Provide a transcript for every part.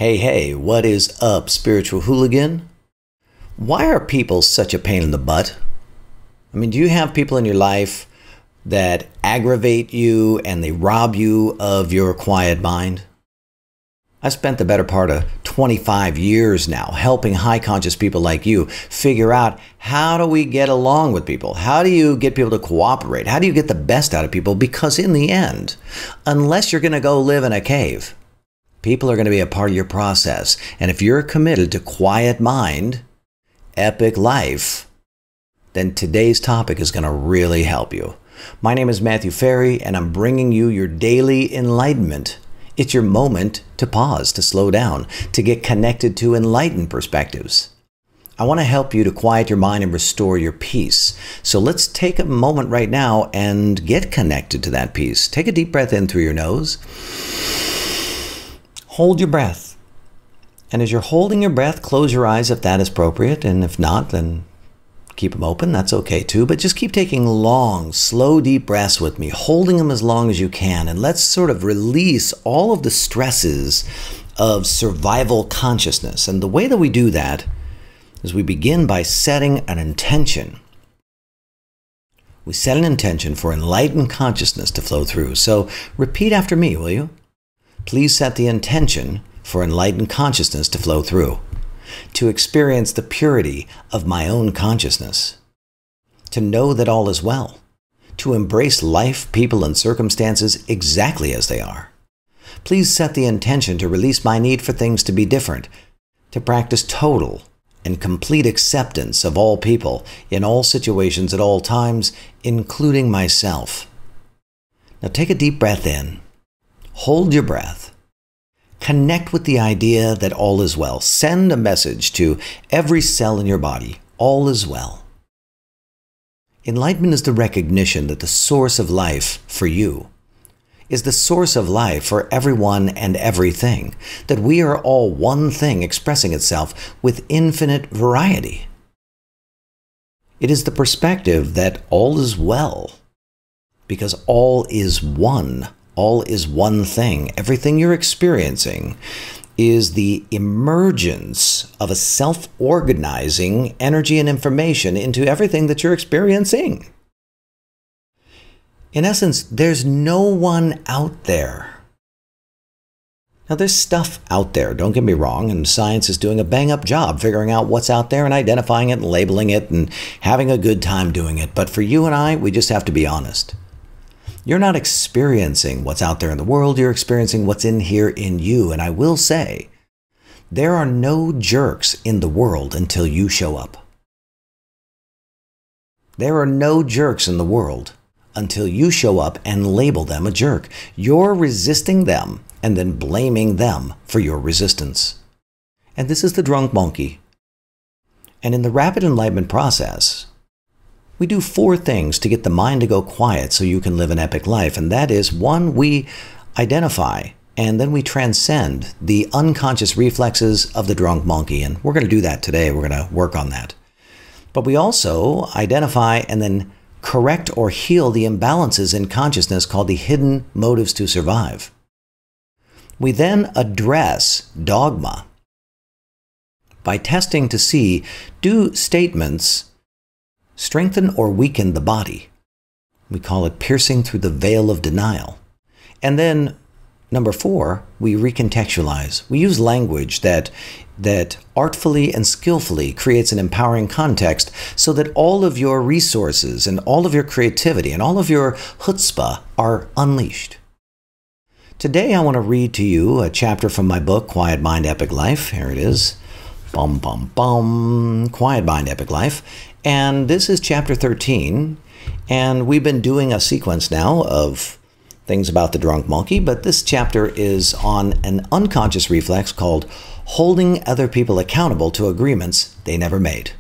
Hey, what is up, spiritual hooligan? Why are people such a pain in the butt? I mean, do you have people in your life that aggravate you and they rob you of your quiet mind? I've spent the better part of 25 years now helping high conscious people like you figure out, how do we get along with people? How do you get people to cooperate? How do you get the best out of people? Because in the end, unless you're going to go live in a cave, people are going to be a part of your process. And if you're committed to quiet mind, epic life, then today's topic is going to really help you. My name is Matthew Ferry, and I'm bringing you your daily enlightenment. It's your moment to pause, to slow down, to get connected to enlightened perspectives. I want to help you to quiet your mind and restore your peace. So let's take a moment right now and get connected to that peace. Take a deep breath in through your nose. Hold your breath. And as you're holding your breath, close your eyes if that is appropriate. And if not, then keep them open. That's okay too. But just keep taking long, slow, deep breaths with me, holding them as long as you can. And let's sort of release all of the stresses of survival consciousness. And the way that we do that is we begin by setting an intention. We set an intention for enlightened consciousness to flow through. So repeat after me, will you? Please set the intention for enlightened consciousness to flow through, to experience the purity of my own consciousness, to know that all is well, to embrace life, people, and circumstances exactly as they are. Please set the intention to release my need for things to be different, to practice total and complete acceptance of all people, in all situations, at all times, including myself. Now take a deep breath in. Hold your breath. Connect with the idea that all is well. Send a message to every cell in your body. All is well. Enlightenment is the recognition that the source of life for you is the source of life for everyone and everything. That we are all one thing expressing itself with infinite variety. It is the perspective that all is well because all is one. All is one thing. Everything you're experiencing is the emergence of a self-organizing energy and information into everything that you're experiencing. In essence, there's no one out there. Now, there's stuff out there, don't get me wrong, and science is doing a bang-up job figuring out what's out there and identifying it and labeling it and having a good time doing it. But for you and I, we just have to be honest. You're not experiencing what's out there in the world, you're experiencing what's in here in you. And I will say, there are no jerks in the world until you show up. There are no jerks in the world until you show up and label them a jerk. You're resisting them and then blaming them for your resistance. And this is the drunk monkey. And in the rapid enlightenment process, we do 4 things to get the mind to go quiet so you can live an epic life. And that is, 1, we identify and then we transcend the unconscious reflexes of the drunk monkey. And we're going to do that today. We're going to work on that. But we also identify and then correct or heal the imbalances in consciousness called the hidden motives to survive. We then address dogma by testing to see, do statements strengthen or weaken the body? We call it piercing through the veil of denial. And then, number 4, we recontextualize. We use language that artfully and skillfully creates an empowering context so that all of your resources and all of your creativity and all of your chutzpah are unleashed. Today, I want to read to you a chapter from my book, Quiet Mind, Epic Life. Here it is. Bum, bum, bum. Quiet Mind, Epic Life. And this is chapter 13, and we've been doing a sequence now of things about the drunk monkey, but this chapter is on an unconscious reflex called holding other people accountable to agreements they never made.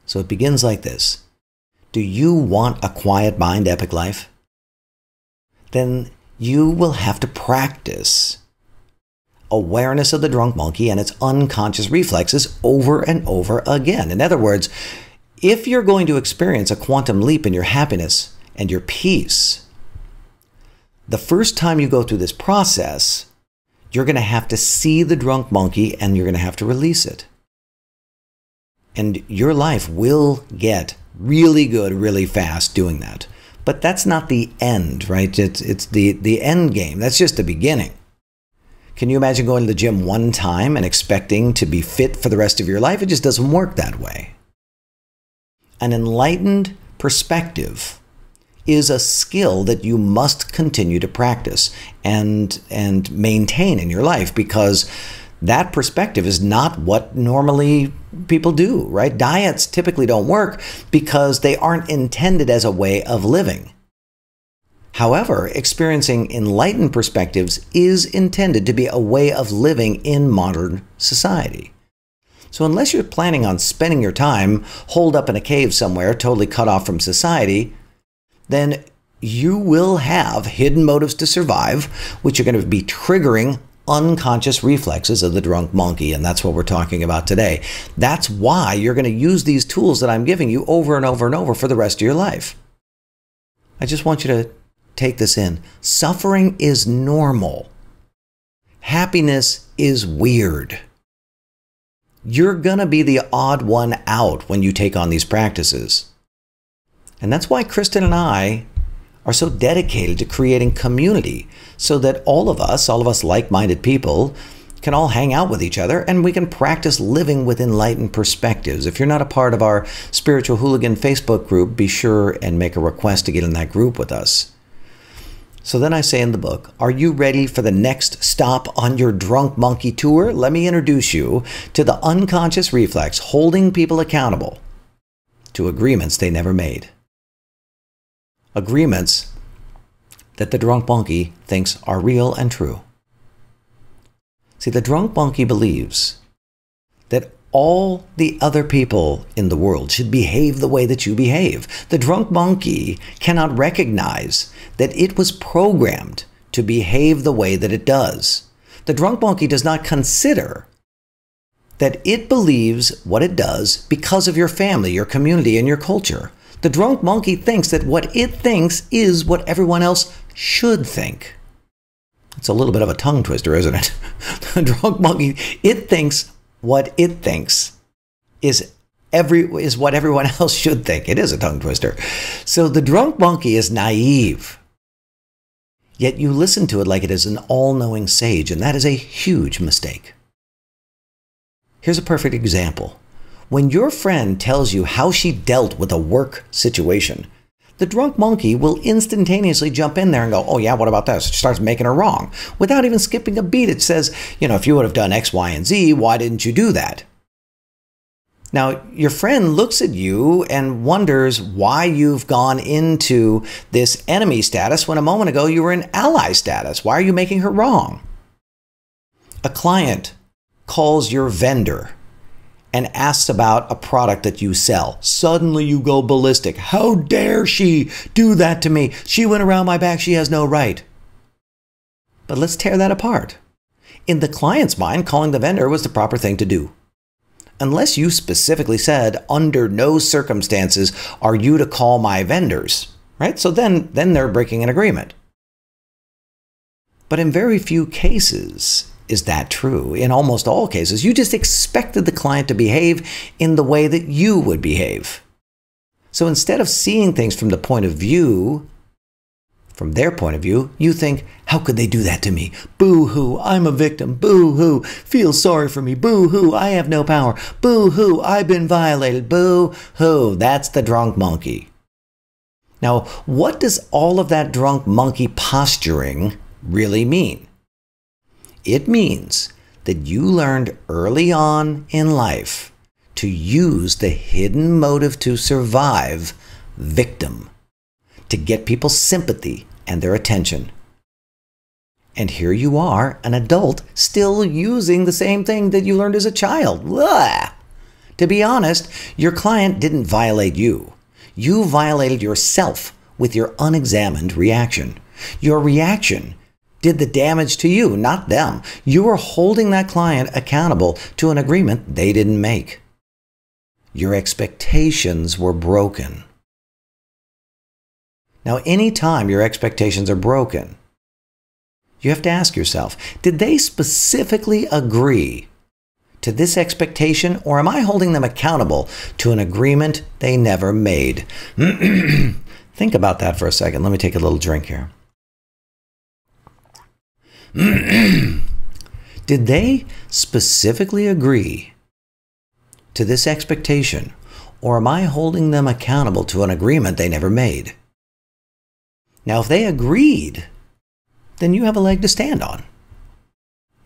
So it begins like this. Do you want a quiet mind, epic life? Then you will have to practice awareness of the drunk monkey and its unconscious reflexes over and over again. In other words, if you're going to experience a quantum leap in your happiness and your peace, the first time you go through this process, you're going to have to see the drunk monkey and you're going to have to release it. And your life will get really good really fast doing that. But that's not the end, right? It's the end game. That's just the beginning. Can you imagine going to the gym one time and expecting to be fit for the rest of your life? It just doesn't work that way. An enlightened perspective is a skill that you must continue to practice and maintain in your life, because that perspective is not what normally people do, right? Diets typically don't work because they aren't intended as a way of living. However, experiencing enlightened perspectives is intended to be a way of living in modern society. So unless you're planning on spending your time holed up in a cave somewhere, totally cut off from society, then you will have hidden motives to survive, which are going to be triggering unconscious reflexes of the drunk monkey, and that's what we're talking about today. That's why you're going to use these tools that I'm giving you over and over and over for the rest of your life. I just want you to take this in. Suffering is normal. Happiness is weird. You're going to be the odd one out when you take on these practices. And that's why Kristen and I are so dedicated to creating community, so that all of us like-minded people, can all hang out with each other and we can practice living with enlightened perspectives. If you're not a part of our Spiritual Hooligan Facebook group, be sure and make a request to get in that group with us. So then I say in the book, are you ready for the next stop on your drunk monkey tour? Let me introduce you to the unconscious reflex holding people accountable to agreements they never made. Agreements that the drunk monkey thinks are real and true. See, the drunk monkey believes that all the other people in the world should behave the way that you behave. The drunk monkey cannot recognize that it was programmed to behave the way that it does. The drunk monkey does not consider that it believes what it does because of your family, your community, and your culture. The drunk monkey thinks that what it thinks is what everyone else should think. It's a little bit of a tongue twister, isn't it? The drunk monkey, it thinks what it thinks is what everyone else should think. It is a tongue twister. So the drunk monkey is naive. Yet you listen to it like it is an all-knowing sage, and that is a huge mistake. Here's a perfect example. When your friend tells you how she dealt with a work situation, the drunk monkey will instantaneously jump in there and go, oh yeah, what about this? It starts making her wrong. Without even skipping a beat, it says, if you would have done X, Y, and Z, why didn't you do that? Now, your friend looks at you and wonders why you've gone into this enemy status when a moment ago you were in ally status. Why are you making her wrong? A client calls your vendor and asks about a product that you sell. Suddenly you go ballistic. How dare she do that to me? She went around my back. She has no right. But let's tear that apart. In the client's mind, calling the vendor was the proper thing to do. Unless you specifically said, under no circumstances are you to call my vendors, right? So then they're breaking an agreement. But in very few cases is that true. In almost all cases, you just expected the client to behave in the way that you would behave. So instead of seeing things from their point of view, you think, how could they do that to me? Boo-hoo, I'm a victim. Boo-hoo, feel sorry for me. Boo-hoo, I have no power. Boo-hoo, I've been violated. Boo-hoo, that's the drunk monkey. Now, what does all of that drunk monkey posturing really mean? It means that you learned early on in life to use the hidden motive to survive, victim, to get people's sympathy and their attention. And here you are, an adult, still using the same thing that you learned as a child. Blah! To be honest, your client didn't violate you. You violated yourself with your unexamined reaction. Your reaction did the damage to you, not them. You were holding that client accountable to an agreement they didn't make. Your expectations were broken. Now, anytime your expectations are broken, You have to ask yourself, did they specifically agree to this expectation, or am I holding them accountable to an agreement they never made? Think about that for a second. Let me take a little drink here. Did they specifically agree to this expectation, or am I holding them accountable to an agreement they never made? Now, if they agreed, then you have a leg to stand on.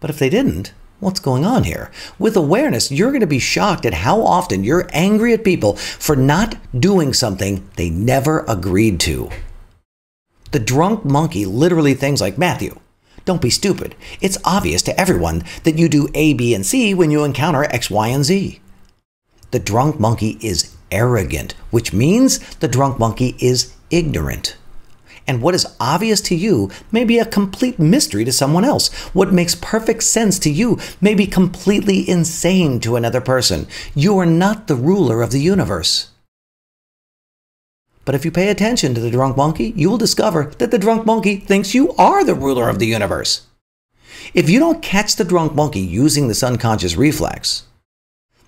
But if they didn't, what's going on here? With awareness, you're going to be shocked at how often you're angry at people for not doing something they never agreed to. The drunk monkey literally things like, Matthew, don't be stupid. It's obvious to everyone that you do A, B, and C when you encounter X, Y, and Z. The drunk monkey is arrogant, which means the drunk monkey is ignorant. And what is obvious to you may be a complete mystery to someone else. What makes perfect sense to you may be completely insane to another person. You are not the ruler of the universe. But if you pay attention to the drunk monkey, you will discover that the drunk monkey thinks you are the ruler of the universe. If you don't catch the drunk monkey using this unconscious reflex,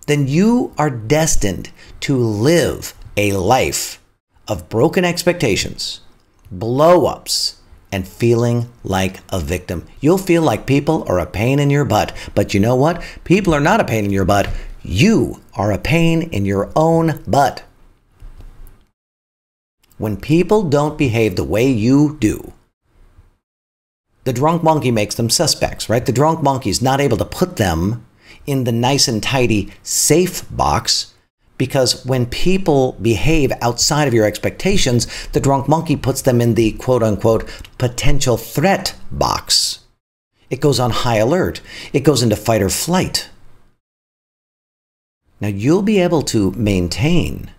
then you are destined to live a life of broken expectations, blow-ups, and feeling like a victim. You'll feel like people are a pain in your butt. But you know what? People are not a pain in your butt. You are a pain in your own butt. When people don't behave the way you do, the drunk monkey makes them suspects, right? The drunk monkey is not able to put them in the nice and tidy safe box, because when people behave outside of your expectations, the drunk monkey puts them in the quote-unquote potential threat box. It goes on high alert. It goes into fight or flight. Now, you'll be able to maintain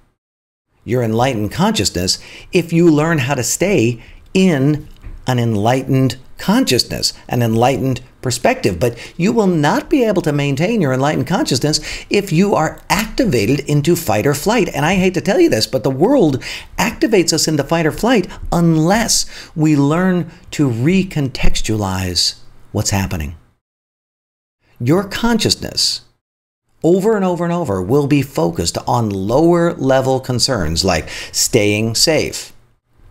your enlightened consciousness if you learn how to stay in an enlightened consciousness, an enlightened perspective. But you will not be able to maintain your enlightened consciousness if you are activated into fight or flight. And I hate to tell you this, but the world activates us into fight or flight unless we learn to recontextualize what's happening. Your consciousness over and over and over will be focused on lower level concerns like staying safe,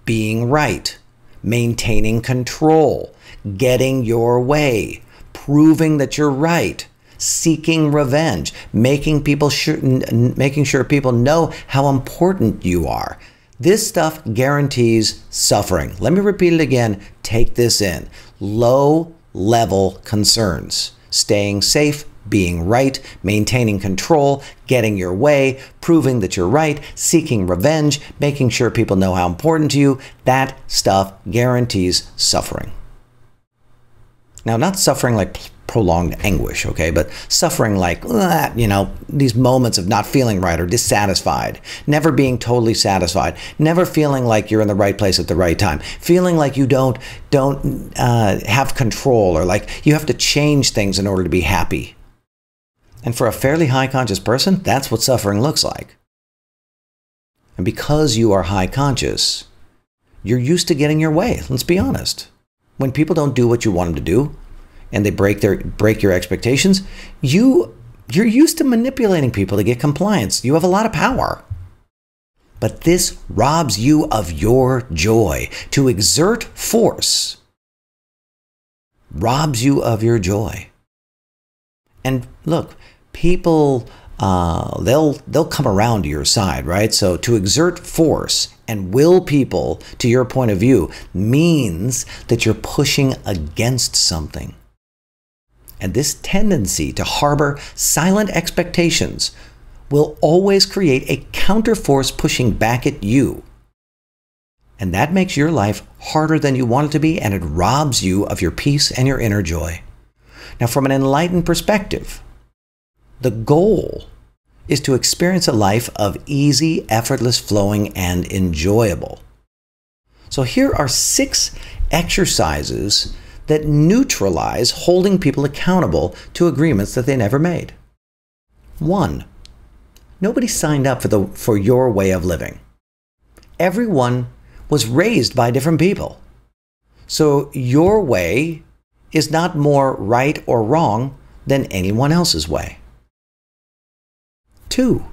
being right, maintaining control, getting your way, proving that you're right, seeking revenge, making sure people know how important you are. This stuff guarantees suffering. Let me repeat it again. Take this in. Low level concerns, staying safe, being right, maintaining control, getting your way, proving that you're right, seeking revenge, making sure people know how important to you. That stuff guarantees suffering. Now, not suffering like prolonged anguish, okay, but suffering like, these moments of not feeling right or dissatisfied, never being totally satisfied, never feeling like you're in the right place at the right time, feeling like you don't have control, or like you have to change things in order to be happy. And for a fairly high conscious person, that's what suffering looks like. And because you are high conscious, you're used to getting your way. Let's be honest. When people don't do what you want them to do, and they break your expectations, you're used to manipulating people to get compliance. You have a lot of power. But this robs you of your joy. To exert force robs you of your joy. And look, people, they'll come around to your side, right? So to exert force and will people to your point of view means that you're pushing against something. And this tendency to harbor silent expectations will always create a counterforce pushing back at you. And that makes your life harder than you want it to be, and it robs you of your peace and your inner joy. Now, from an enlightened perspective, the goal is to experience a life of easy, effortless flowing, and enjoyable. So here are 6 exercises that neutralize holding people accountable to agreements that they never made. 1, nobody signed up for your way of living. Everyone was raised by different people. So your way is not more right or wrong than anyone else's way. 2.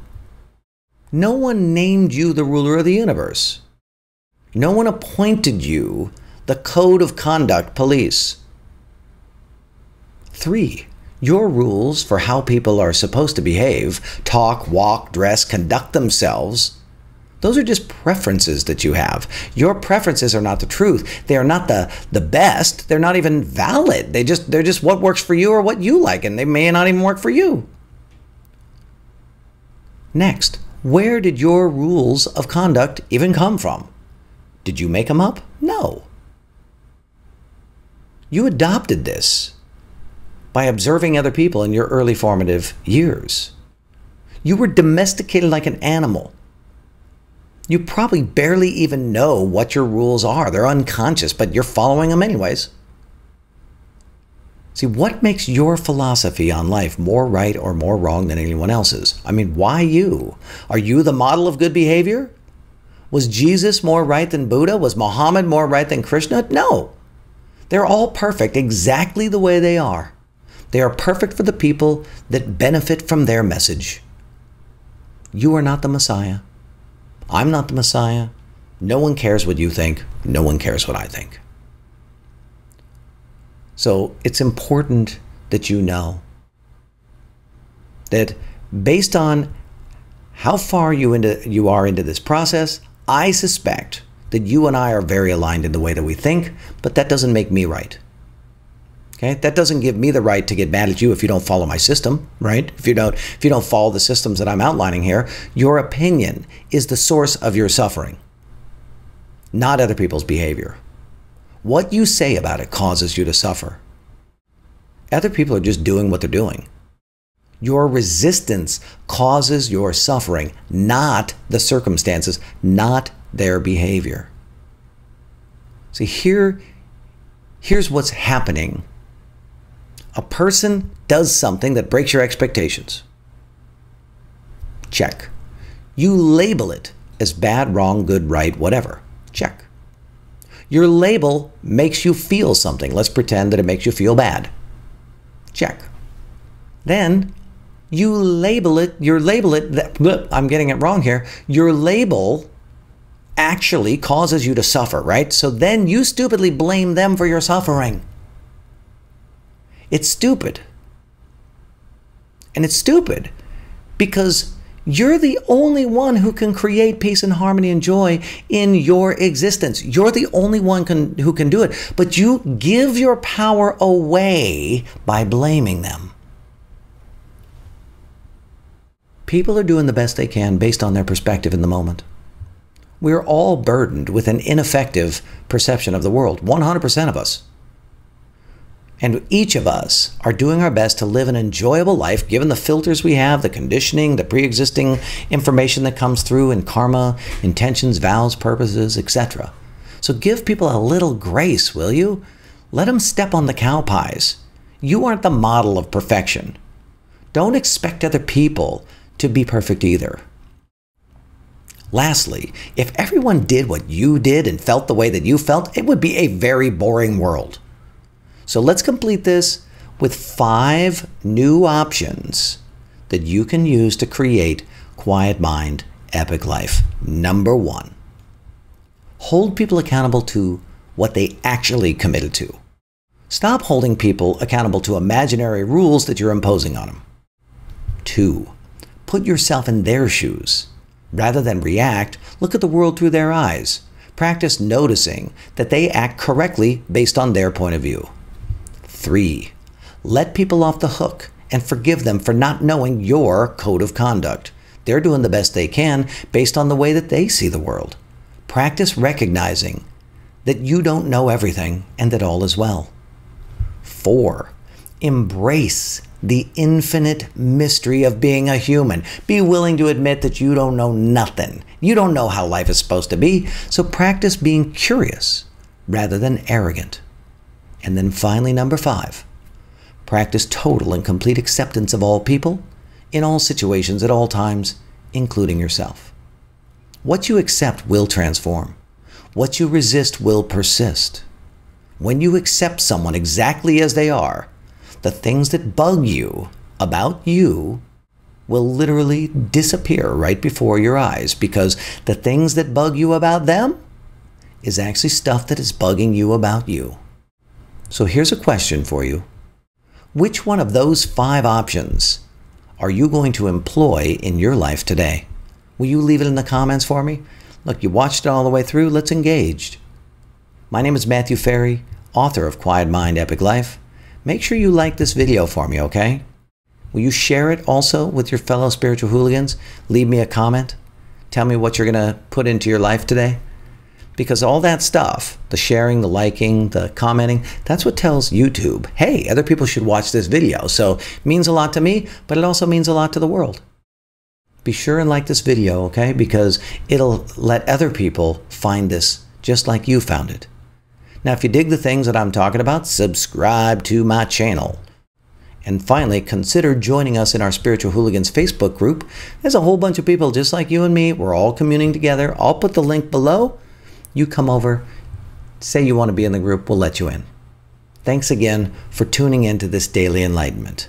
No one named you the ruler of the universe. No one appointed you the code of conduct police. 3. Your rules for how people are supposed to behave, talk, walk, dress, conduct themselves, those are just preferences that you have. Your preferences are not the truth. They are not the best. They're not even valid. They're just what works for you or what you like, and they may not even work for you. Next, where did your rules of conduct even come from? Did you make them up? No. You adopted this by observing other people in your early formative years. You were domesticated like an animal. You probably barely even know what your rules are. They're unconscious, but you're following them anyways. See, what makes your philosophy on life more right or more wrong than anyone else's? I mean, why you? Are you the model of good behavior? Was Jesus more right than Buddha? Was Muhammad more right than Krishna? No. They're all perfect exactly the way they are. They are perfect for the people that benefit from their message. You are not the Messiah. I'm not the Messiah. No one cares what you think. No one cares what I think. So it's important that you know that based on how far you are into this process, I suspect that you and I are very aligned in the way that we think, but that doesn't make me right. Okay? That doesn't give me the right to get mad at you if you don't follow my system, right? If you don't follow the systems that I'm outlining here. Your opinion is the source of your suffering, not other people's behavior. What you say about it causes you to suffer. Other people are just doing what they're doing. Your resistance causes your suffering, not the circumstances, not their behavior. See, here's what's happening. A person does something that breaks your expectations. Check. You label it as bad, wrong, good, right, whatever. Check. Your label makes you feel something. Let's pretend that it makes you feel bad. Check. Then you label it, I'm getting it wrong here. Your label actually causes you to suffer, right? So then you stupidly blame them for your suffering. It's stupid. And it's stupid because you're the only one who can create peace and harmony and joy in your existence. You're the only one who can do it. But you give your power away by blaming them. People are doing the best they can based on their perspective in the moment. We're all burdened with an ineffective perception of the world, 100% of us. And each of us are doing our best to live an enjoyable life, given the filters we have, the conditioning, the pre-existing information that comes through in karma, intentions, vows, purposes, etc. So give people a little grace, will you? Let them step on the cow pies. You aren't the model of perfection. Don't expect other people to be perfect either. Lastly, if everyone did what you did and felt the way that you felt, it would be a very boring world. So let's complete this with 5 new options that you can use to create quiet mind, epic life. Number 1, hold people accountable to what they actually committed to. Stop holding people accountable to imaginary rules that you're imposing on them. 2, put yourself in their shoes. Rather than react, look at the world through their eyes. Practice noticing that they act correctly based on their point of view. 3, let people off the hook and forgive them for not knowing your code of conduct. They're doing the best they can based on the way that they see the world. Practice recognizing that you don't know everything and that all is well. 4, embrace the infinite mystery of being a human. Be willing to admit that you don't know nothing. You don't know how life is supposed to be, so practice being curious rather than arrogant. And then finally, number 5, practice total and complete acceptance of all people, in all situations, at all times, including yourself. What you accept will transform. What you resist will persist. When you accept someone exactly as they are, the things that bug you about you will literally disappear right before your eyes, because the things that bug you about them is actually stuff that is bugging you about you. So here's a question for you. Which one of those 5 options are you going to employ in your life today? Will you leave it in the comments for me? Look, you watched it all the way through. Let's engage. My name is Matthew Ferry, author of Quiet Mind, Epic Life. Make sure you like this video for me, okay? Will you share it also with your fellow spiritual hooligans? Leave me a comment. Tell me what you're going to put into your life today. Because all that stuff, the sharing, the liking, the commenting, that's what tells YouTube, hey, other people should watch this video. So it means a lot to me, but it also means a lot to the world. Be sure and like this video, okay? Because it'll let other people find this just like you found it. Now, if you dig the things that I'm talking about, subscribe to my channel. And finally, consider joining us in our Spiritual Hooligans Facebook group. There's a whole bunch of people just like you and me. We're all communing together. I'll put the link below. You come over, say you want to be in the group, we'll let you in. Thanks again for tuning in to this daily enlightenment.